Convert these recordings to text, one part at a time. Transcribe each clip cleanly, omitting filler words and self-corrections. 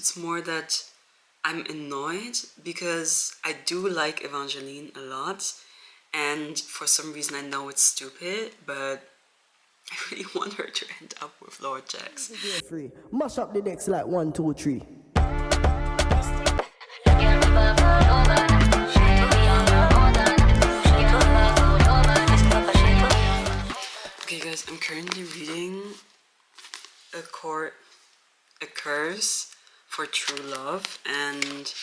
it's more that I'm annoyed because I do like Evangeline a lot, and for some reason I know it's stupid, but I really want her to end up with Lord Jax. Free. Mash up the decks like 1, 2, 3. Okay guys, I'm currently reading A Curse for True Love, and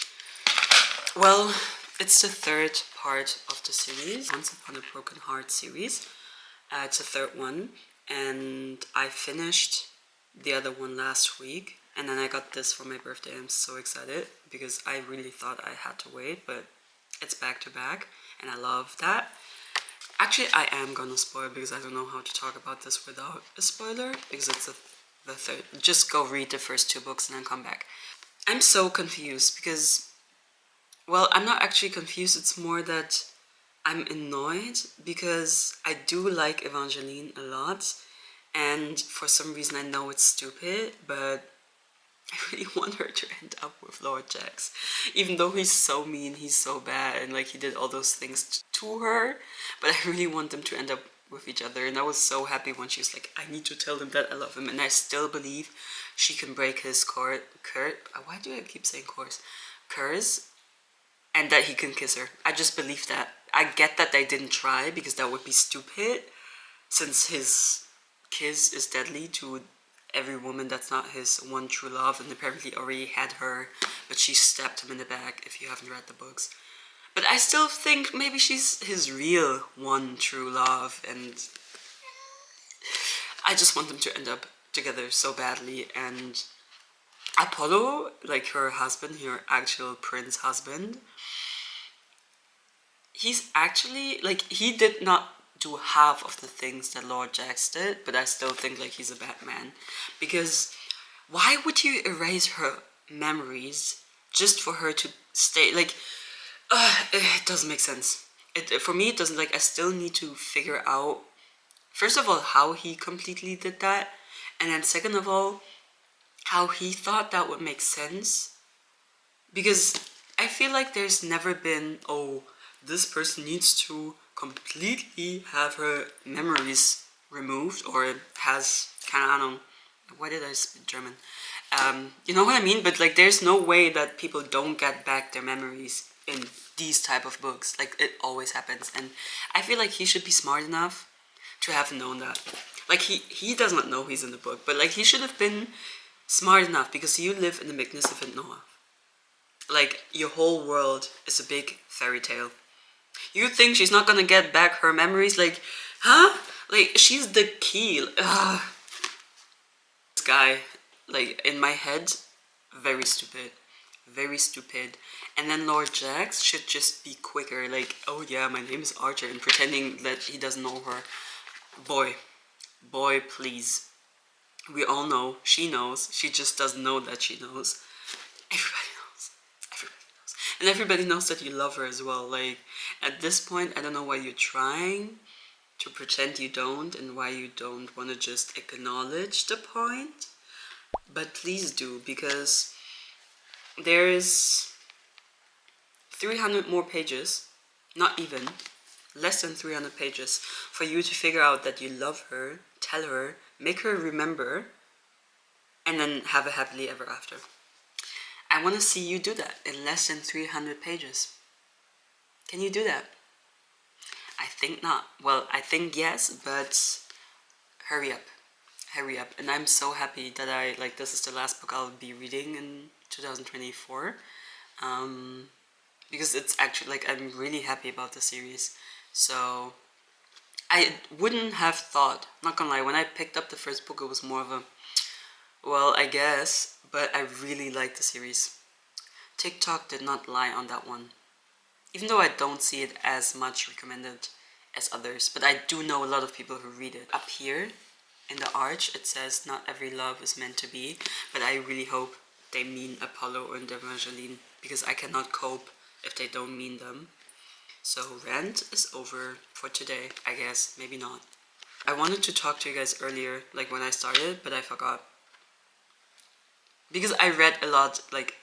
well, it's the third part of the series, Once Upon a Broken Heart series. It's the third one, and I finished the other one last week, and then I got this for my birthday. I'm so excited because I really thought I had to wait, but it's back to back, and I love that. Actually, I am gonna spoil because I don't know how to talk about this without a spoiler, because it's the third. Just go read the first 2 books and then come back. I'm so confused because, well, I'm not actually confused, it's more that I'm annoyed because I do like Evangeline a lot, and for some reason I know it's stupid, but I really want her to end up with Lord Jax. Even though he's so mean, he's so bad, and like he did all those things to her, but I really want them to end up with each other. And I was so happy when she was like, I need to tell him that I love him, and I still believe she can break his curse, why do I keep saying curse, and that he can kiss her. I just believe that. I get that they didn't try because that would be stupid, since his kiss is deadly to every woman that's not his one true love, and apparently already had her, but she stabbed him in the back, if you haven't read the books. But I still think maybe she's his real one true love, and I just want them to end up together so badly. And Apollo, like her husband, her actual prince husband, he's actually, like, he did not do half of the things that Lord Jax did, but I still think like he's a bad man, because why would you erase her memories just for her to stay? Like, it doesn't make sense. For me, it doesn't. Like, I still need to figure out, first of all, how he completely did that, and then second of all, how he thought that would make sense, because I feel like there's never been, oh, this person needs to completely have her memories removed, or has kind of, I don't know, why did I speak German? You know what I mean? But like, there's no way that people don't get back their memories in these type of books. Like, it always happens, and I feel like he should be smart enough to have known that. Like, he does not know he's in the book, but like, he should have been smart enough, because you live in the magnificent Noah. Like, your whole world is a big fairy tale. You think she's not gonna get back her memories? Like, huh? Like, she's the key. Ugh. This guy, like, in my head, very stupid. Very stupid. And then Lord Jax should just be quicker. Like, oh yeah, my name is Archer, and pretending that he doesn't know her. Boy, please. We all know. She knows. She just doesn't know that she knows. Everybody knows. And everybody knows that you love her as well. Like, at this point, I don't know why you're trying to pretend you don't, and why you don't want to just acknowledge the point. But please do, because there is 300 more pages, not even, less than 300 pages, for you to figure out that you love her, tell her, make her remember, and then have a happily ever after. I want to see you do that in less than 300 pages. Can you do that? I think not. Well, I think yes, but hurry up. Hurry up. And I'm so happy that this is the last book I'll be reading in 2024. Because it's actually, like, I'm really happy about the series. So, I wouldn't have thought, not gonna lie, when I picked up the first book, it was more of a, well, I guess, but I really like the series. TikTok did not lie on that one. Even though I don't see it as much recommended as others, but I do know a lot of people who read it. Up here, in the arch, it says, not every love is meant to be, but I really hope they mean Apollo and Evangeline, because I cannot cope if they don't mean them. So rant is over for today, I guess, maybe not. I wanted to talk to you guys earlier, like when I started, but I forgot. because I read a lot, like,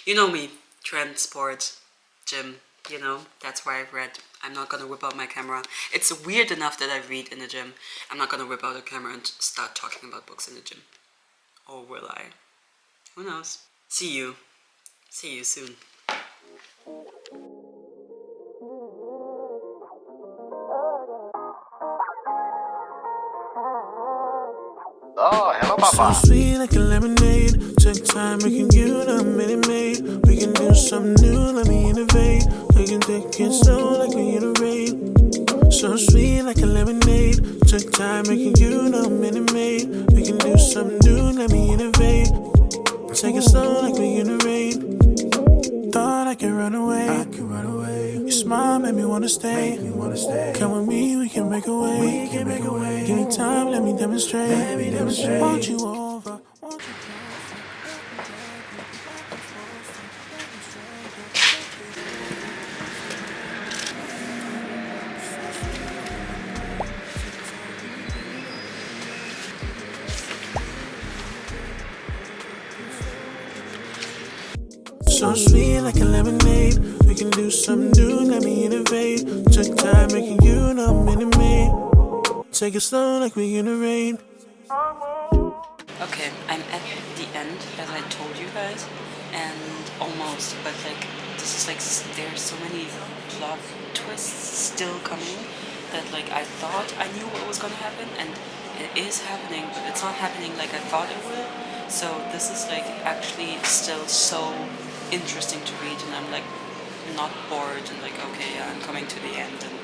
you know me, transport, gym, you know, that's where I've read. I'm not gonna whip out my camera. It's weird enough that I read in the gym. I'm not gonna whip out a camera and start talking about books in the gym. Or will I? Who knows? See you. See you soon. Oh, hello, Papa. So sweet like a lemonade. Took time making you the minute maid. We can do something new, let me innovate. We can take it slow like we in the rain. So sweet like a lemonade. Took time making you the minute maid. We can do something new, let me innovate. Take it slow like we in the rain. Thought I could run away. Your smile made me wanna stay. Come with me, we can make a way. Give me time, let me demonstrate. Want you over. Want you so sweet like a lemonade. We can do something new, let me innovate. Took time making you the minute maid. Take it slow like we in the rain. Okay, I'm at the end, as I told you guys, and almost, but like, this is like, there's so many plot twists still coming that like I thought I knew what was gonna happen, and it is happening, but it's not happening like I thought it would. So this is like actually still so interesting to read, and I'm like not bored and like, okay, yeah, I'm coming to the end and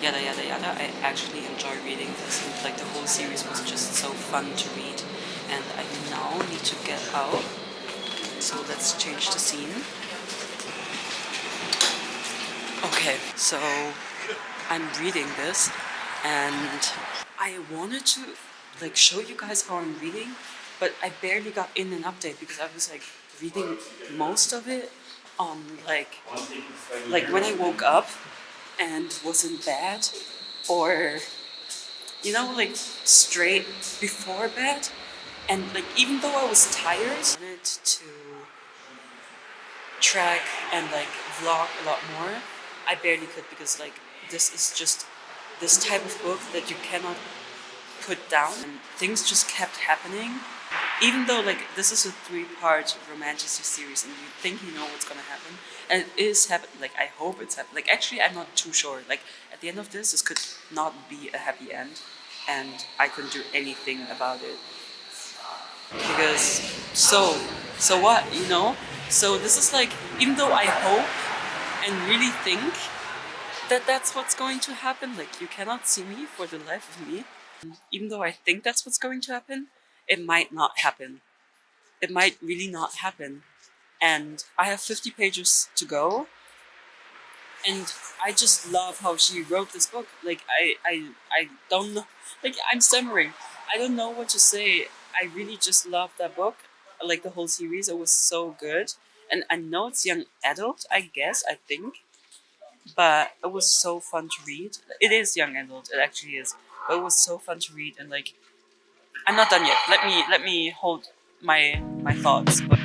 yada yada yada. I actually enjoy reading this, and like the whole series was just so fun to read. And I now need to get out, so let's change the scene. Okay, so I'm reading this, and I wanted to like show you guys how I'm reading, but I barely got in an update because I was like reading most of it on like when I woke up and was in bed, or you know, like straight before bed. And like even though I was tired, I wanted to track and like vlog a lot more. I barely could because like this is just this type of book that you cannot put down, and things just kept happening. Even though like this is a 3-part romantasy series and you think you know what's gonna happen, and it is happening. Like I hope it's happening. Like actually I'm not too sure. Like at the end of this could not be a happy end, and I couldn't do anything about it. Because so what, you know? So this is like, even though I hope and really think that that's what's going to happen, like you cannot see me for the life of me. Even though I think that's what's going to happen, it might not happen. It might really not happen. And I have 50 pages to go. And I just love how she wrote this book. Like I don't know, like I'm stammering. I don't know what to say. I really just love that book. Like the whole series, it was so good. And I know it's young adult, I guess, I think. But it was so fun to read. It is young adult, it actually is. But it was so fun to read, and like I'm not done yet. Let me hold my thoughts. But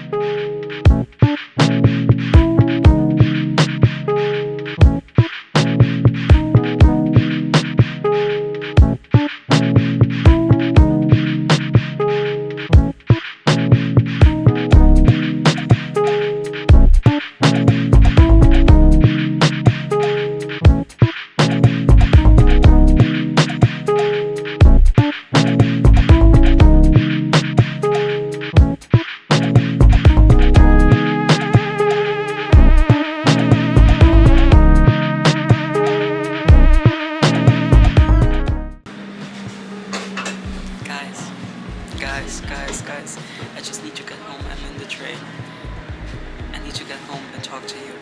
guys, I just need to get home. I'm in the train. I need to get home and talk to you.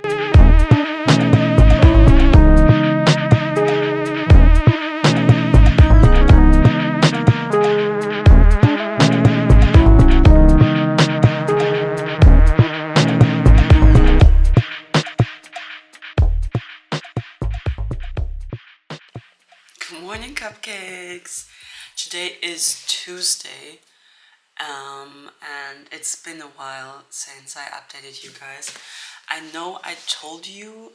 Good morning, cupcakes. Today is Tuesday, And it's been a while since I updated you guys. I know I told you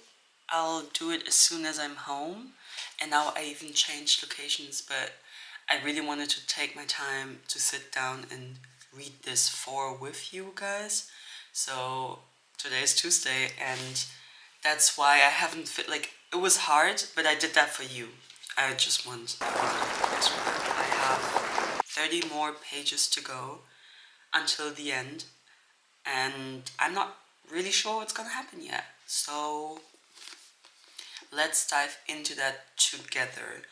I'll do it as soon as I'm home, and now I even changed locations, but I really wanted to take my time to sit down and read this with you guys. So today is Tuesday, and that's why I haven't it was hard, but I did that for you. I just want I have 30 more pages to go until the end, and I'm not really sure what's gonna happen yet. So let's dive into that together.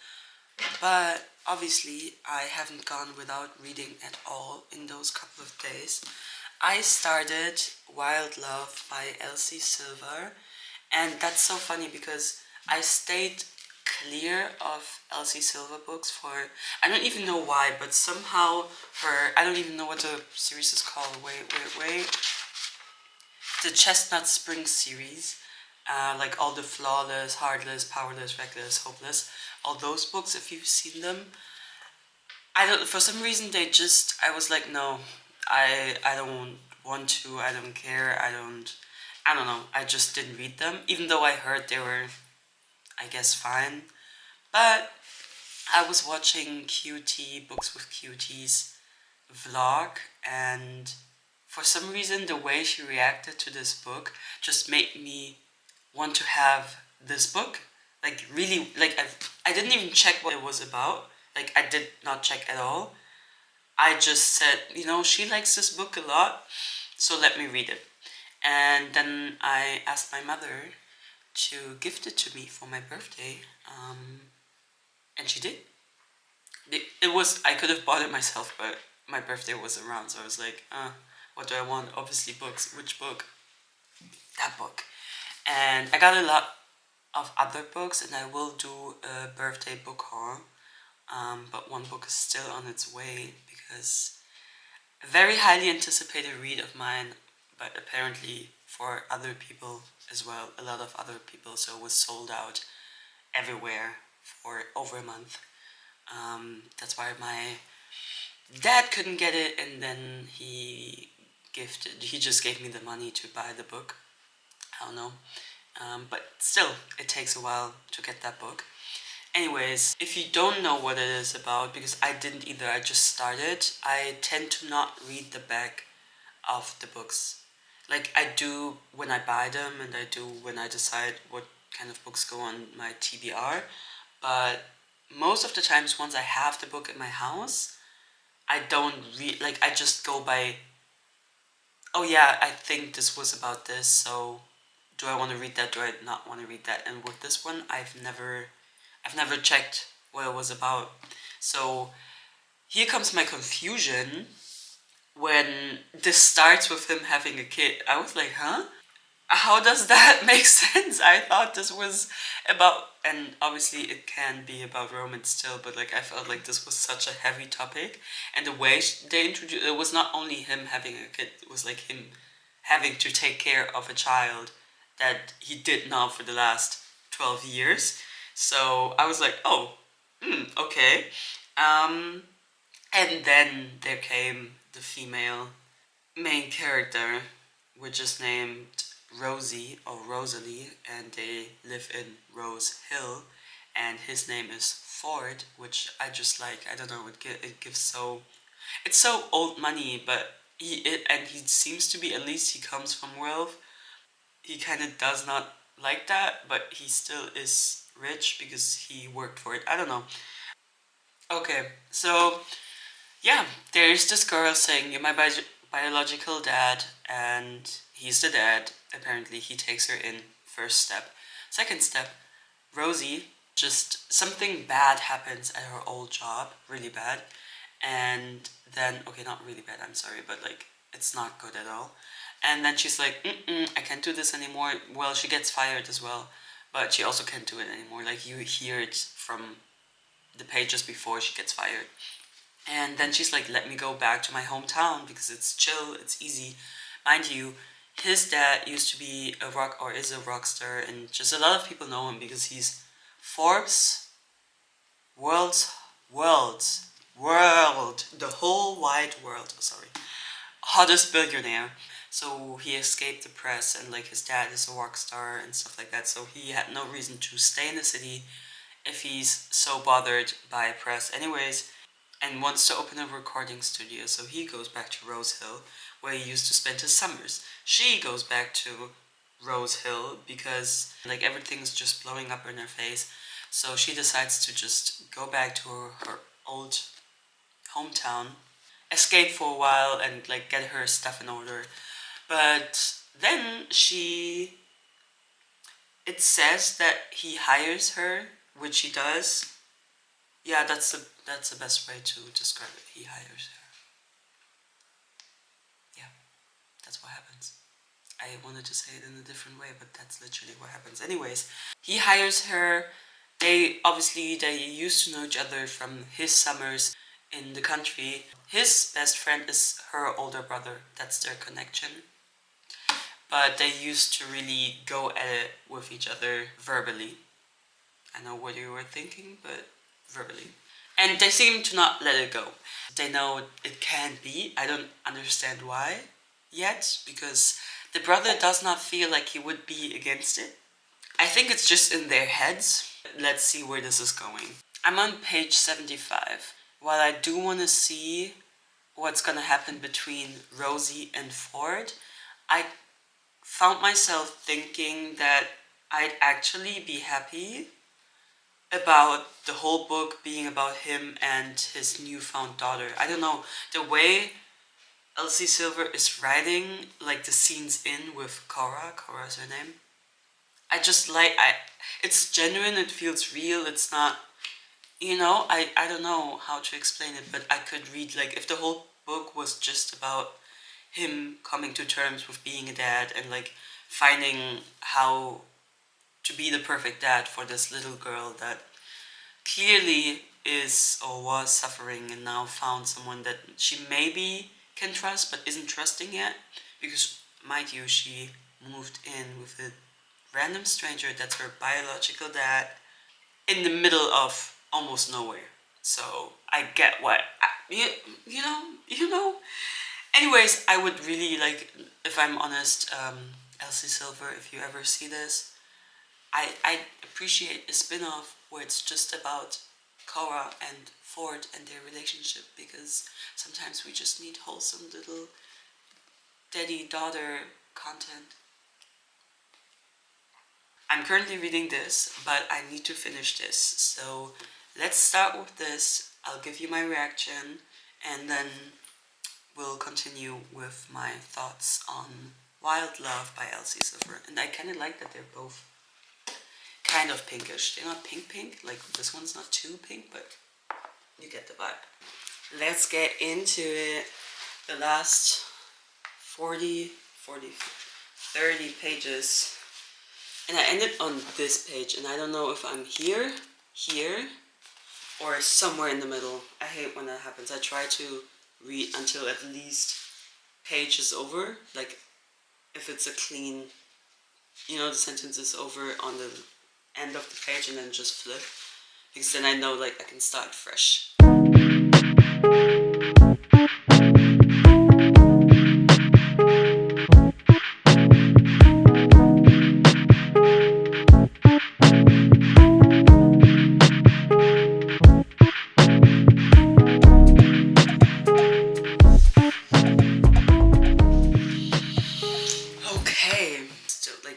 But obviously, I haven't gone without reading at all in those couple of days. I started Wild Love by Elsie Silver, and that's so funny because I stayed clear of Elsie Silver books for, I don't even know why, but somehow I don't even know what the series is called. Wait. The Chestnut Spring series. Like all the Flawless, Heartless, Powerless, Reckless, Hopeless, all those books, if you've seen them. For some reason I was like, no, I don't want to, I don't care, I don't know, I just didn't read them, even though I heard they were, I guess, fine. But I was watching QT, Books with QT's vlog, and for some reason the way she reacted to this book just made me want to have this book. Like really, I didn't even check what it was about. Like I did not check at all. I just said, she likes this book a lot, so let me read it. And then I asked my mother to gift it to me for my birthday, and she did. I could have bought it myself, but my birthday was around, so I was like, what do I want? Obviously books. Which book? That book. And I got a lot of other books, and I will do a birthday book haul. But one book is still on its way because a very highly anticipated read of mine, but apparently for other people as well, a lot of other people, so it was sold out everywhere for over a month. That's why my dad couldn't get it, and then he just gave me the money to buy the book. I don't know. But still, it takes a while to get that book. Anyways, if you don't know what it is about, because I didn't either, I just started, I tend to not read the back of the books. Like I do when I buy them, and I do when I decide what kind of books go on my TBR. But most of the times, once I have the book in my house, I don't read, I just go by, oh yeah, I think this was about this, so do I want to read that? Do I not want to read that? And with this one, I've never checked what it was about. So here comes my confusion when this starts with him having a kid. I was like, huh? How does that make sense? I thought this was about, and obviously it can be about romance still, but I felt like this was such a heavy topic, and the way they introduced it was not only him having a kid, it was like him having to take care of a child that he did now for the last 12 years. So I was like, oh, okay. And then there came the female main character, which is named Rosie or Rosalie, and they live in Rose Hill, and his name is Ford, which I just like. I don't know, it gives so, it's so old money, but he seems to be, at least he comes from wealth. He kind of does not like that, but he still is rich because he worked for it. I don't know. Okay, so yeah, there's this girl saying, you're my biological dad, and he's the dad. Apparently he takes her in. First step. Second step, Rosie, just something bad happens at her old job, really bad. And then, okay, not really bad, I'm sorry, but it's not good at all. And then she's like, I can't do this anymore. Well, she gets fired as well, but she also can't do it anymore. You hear it from the pages before she gets fired. And then she's like, let me go back to my hometown because it's chill, it's easy. Mind you, his dad used to be is a rock star, and just a lot of people know him because he's Forbes world's world, the whole wide world, sorry, hottest billionaire. So he escaped the press, and like his dad is a rock star and stuff like that. So he had no reason to stay in the city if he's so bothered by press anyways, and wants to open a recording studio. So he goes back to Rose Hill, where he used to spend his summers. She goes back to Rose Hill because like everything's just blowing up in her face. So she decides to just go back to her old hometown, escape for a while, and like get her stuff in order. But then it says that he hires her, which he does. Yeah, that's the best way to describe it. He hires her. Yeah, that's what happens. I wanted to say it in a different way, but that's literally what happens. Anyways, he hires her. They used to know each other from his summers in the country. His best friend is her older brother. That's their connection. But they used to really go at it with each other verbally. I know what you were thinking, but verbally. And they seem to not let it go. They know it can't be. I don't understand why yet, because the brother does not feel like he would be against it. I think it's just in their heads. Let's see where this is going. I'm on page 75. While I do want to see what's gonna happen between Rosie and Ford, I found myself thinking that I'd actually be happy about the whole book being about him and his newfound daughter. I don't know, the way Elsie Silver is writing, like the scenes in with Cora's her name. It's genuine, it feels real, it's not, I don't know how to explain it, but I could read, like, if the whole book was just about him coming to terms with being a dad and like finding how to be the perfect dad for this little girl that clearly is or was suffering and now found someone that she maybe can trust but isn't trusting yet, because mind you, she moved in with a random stranger that's her biological dad in the middle of almost nowhere. So I get what you know. Anyways, I would really like, if I'm honest, Elsie Silver, if you ever see this, I appreciate a spin-off where it's just about Cora and Ford and their relationship, because sometimes we just need wholesome little daddy-daughter content. I'm currently reading this, but I need to finish this. So let's start with this. I'll give you my reaction, and then we'll continue with my thoughts on Wild Love by Elsie Silver. And I kind of like that they're both kind of pinkish. They're not pink, like this one's not too pink, but you get the vibe. Let's get into it. The last 30 pages. And I ended on this page, and I don't know if I'm here, or somewhere in the middle. I hate when that happens. I try to read until at least page is over, like if it's a clean, the sentence is over on the end of the page, and then just flip, because then I know like I can start fresh.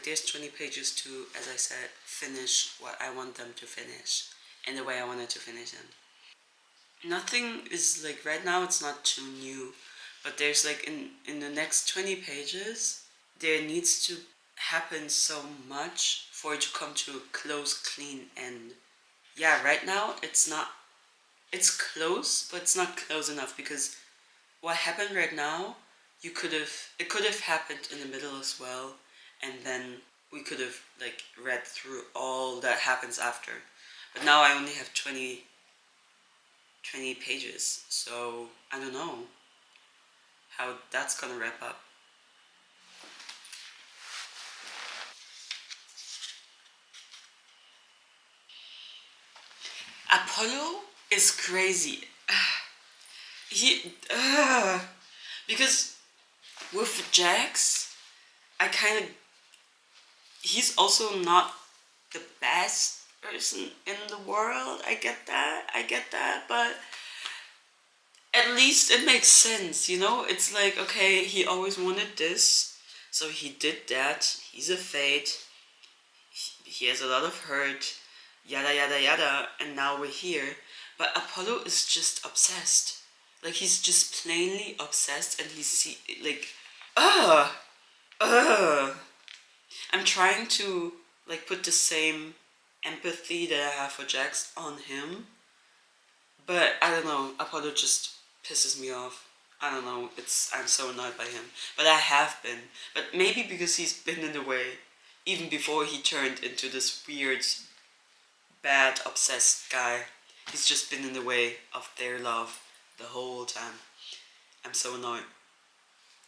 There's 20 pages to, as I said, finish what I want them to finish and the way I wanted to finish them. Nothing is like, right now it's not too new, but there's like in the next 20 pages, there needs to happen so much for it to come to a close, clean end. Yeah, right now it's close, but it's not close enough, because what happened right now, it could have happened in the middle as well. And then we could have like read through all that happens after. But now I only have 20 pages, so I don't know how that's gonna wrap up. Apollo is crazy. because with Jax, he's also not the best person in the world. I get that, but at least it makes sense, you know? It's like, okay, he always wanted this, so he did that. He's a fate. He has a lot of hurt, yada yada yada, and now we're here. But Apollo is just obsessed. Like, he's just plainly obsessed, and like, ugh, ugh. I'm trying to, like, put the same empathy that I have for Jax on him, but I don't know, Apollo just pisses me off. I don't know, I'm so annoyed by him. But I have been. But maybe because he's been in the way, even before he turned into this weird, bad, obsessed guy. He's just been in the way of their love the whole time. I'm so annoyed.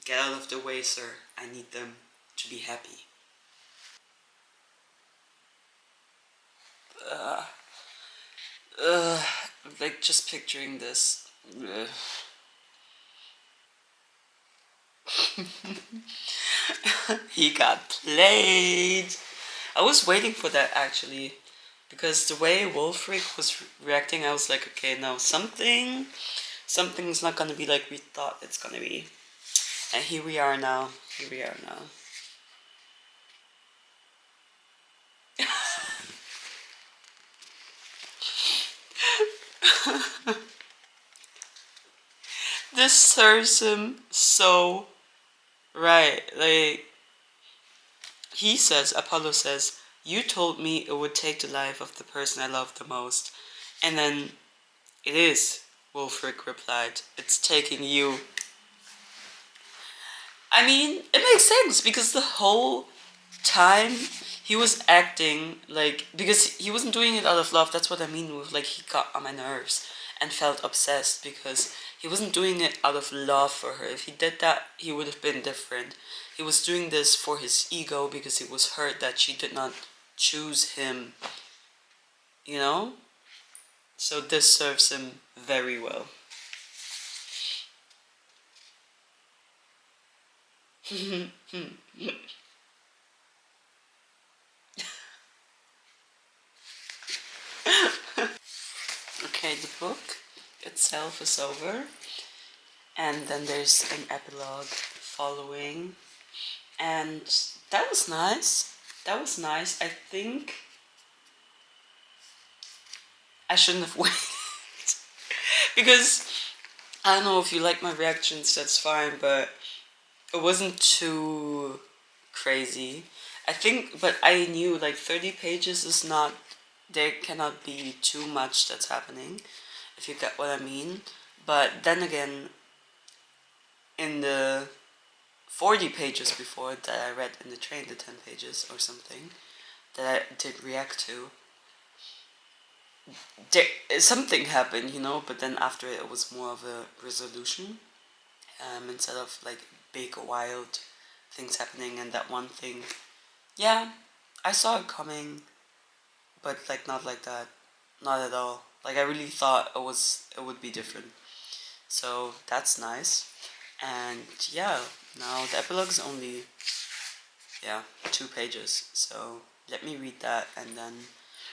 Get out of the way, sir. I need them to be happy. Like, just picturing this. He got played. I was waiting for that, actually, because the way Wolfric was reacting, I was like, okay, now something's not gonna be like we thought it's gonna be. And here we are now. This serves him so right. Like, Apollo says, you told me it would take the life of the person I love the most. And then, it is, Wolfric replied. It's taking you. I mean, it makes sense, because the whole time he was acting like, because he wasn't doing it out of love. That's what I mean with, like, he got on my nerves and felt obsessed, because he wasn't doing it out of love for her. If he did that, he would have been different. He was doing this for his ego, because he was hurt that she did not choose him, you know? So this serves him very well. Okay, the book itself is over, and then there's an epilogue following, and that was nice. I think I shouldn't have waited because I don't know if you like my reactions, that's fine, but it wasn't too crazy. I think, but I knew, like, 30 pages is not, there cannot be too much that's happening, if you get what I mean. But then again, in the 40 pages before that I read in the train, the 10 pages or something, that I did react to, something happened, you know, but then after it was more of a resolution, instead of, like, big wild things happening. And that one thing, yeah, I saw it coming, but, like, not like that, not at all. Like, I really thought it would be different, so that's nice. And yeah, now the epilogue is only 2 pages, so let me read that, and then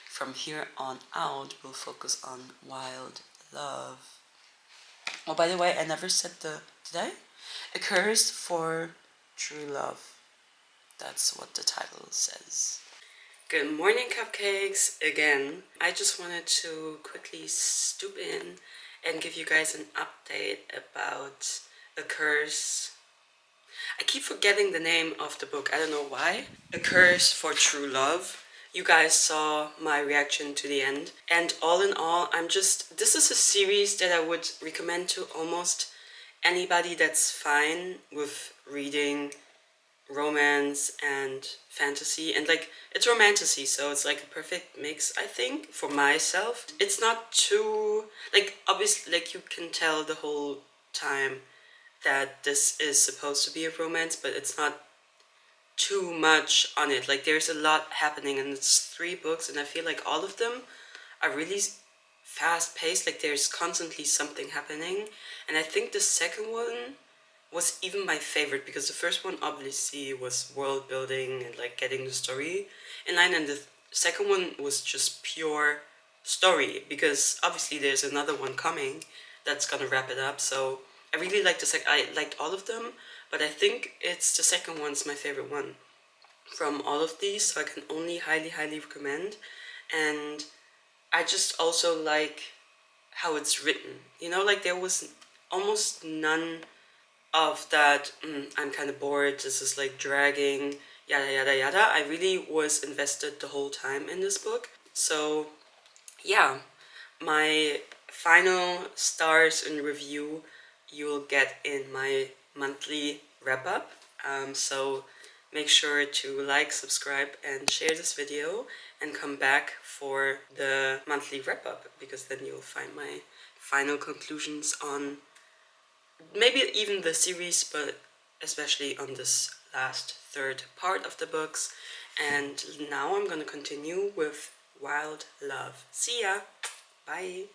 from here on out we'll focus on wild love. Oh, by the way, I never said did I? Occurs for true love. That's what the title says. Good morning, cupcakes. Again, I just wanted to quickly stoop in and give you guys an update about A Curse. I keep forgetting the name of the book, I don't know why. A Curse for True Love. You guys saw my reaction to the end. And all in all, this is a series that I would recommend to almost anybody that's fine with reading romance and fantasy. And, like, it's romantasy, so it's like a perfect mix, I think, for myself. It's not too, like, obviously, like, you can tell the whole time that this is supposed to be a romance, but it's not too much on it. Like, there's a lot happening, and it's 3 books, and I feel like all of them are really fast paced, like there's constantly something happening. And I think the second one was even my favorite, because the first one obviously was world building and like getting the story in line, and the second one was just pure story, because obviously there's another one coming that's gonna wrap it up. So I really liked I liked all of them, but I think it's the second one's my favorite one from all of these, so I can only highly recommend. And I just also like how it's written, you know, like there was almost none of that I'm kind of bored, this is like dragging, yada yada yada. I really was invested the whole time in this book. So yeah, my final stars and review you'll get in my monthly wrap up. So make sure to like, subscribe, and share this video, and come back for the monthly wrap up, because then you'll find my final conclusions on maybe even the series, but especially on this last third part of the books. And now I'm gonna continue with Wild Love. See ya! Bye!